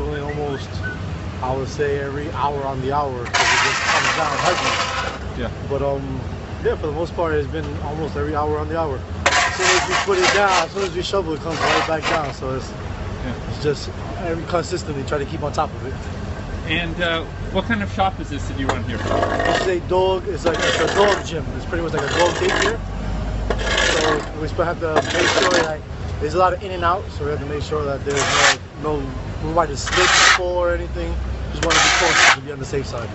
shoveling almost, I would say, every hour on the hour because it just comes down heavy. Yeah. But yeah, for the most part, it's been almost every hour on the hour. As soon as we put it down, as soon as we shovel, it comes right back down. So it's just consistently try to keep on top of it. And what kind of shop is this that you run here? This is a dog. It's a dog gym. It's pretty much like a dog daycare. So we still have to make sure that there's a lot of in and out. So we have to make sure that there's no nobody to slip or fall or anything. Just want to be cautious and be on the safe side.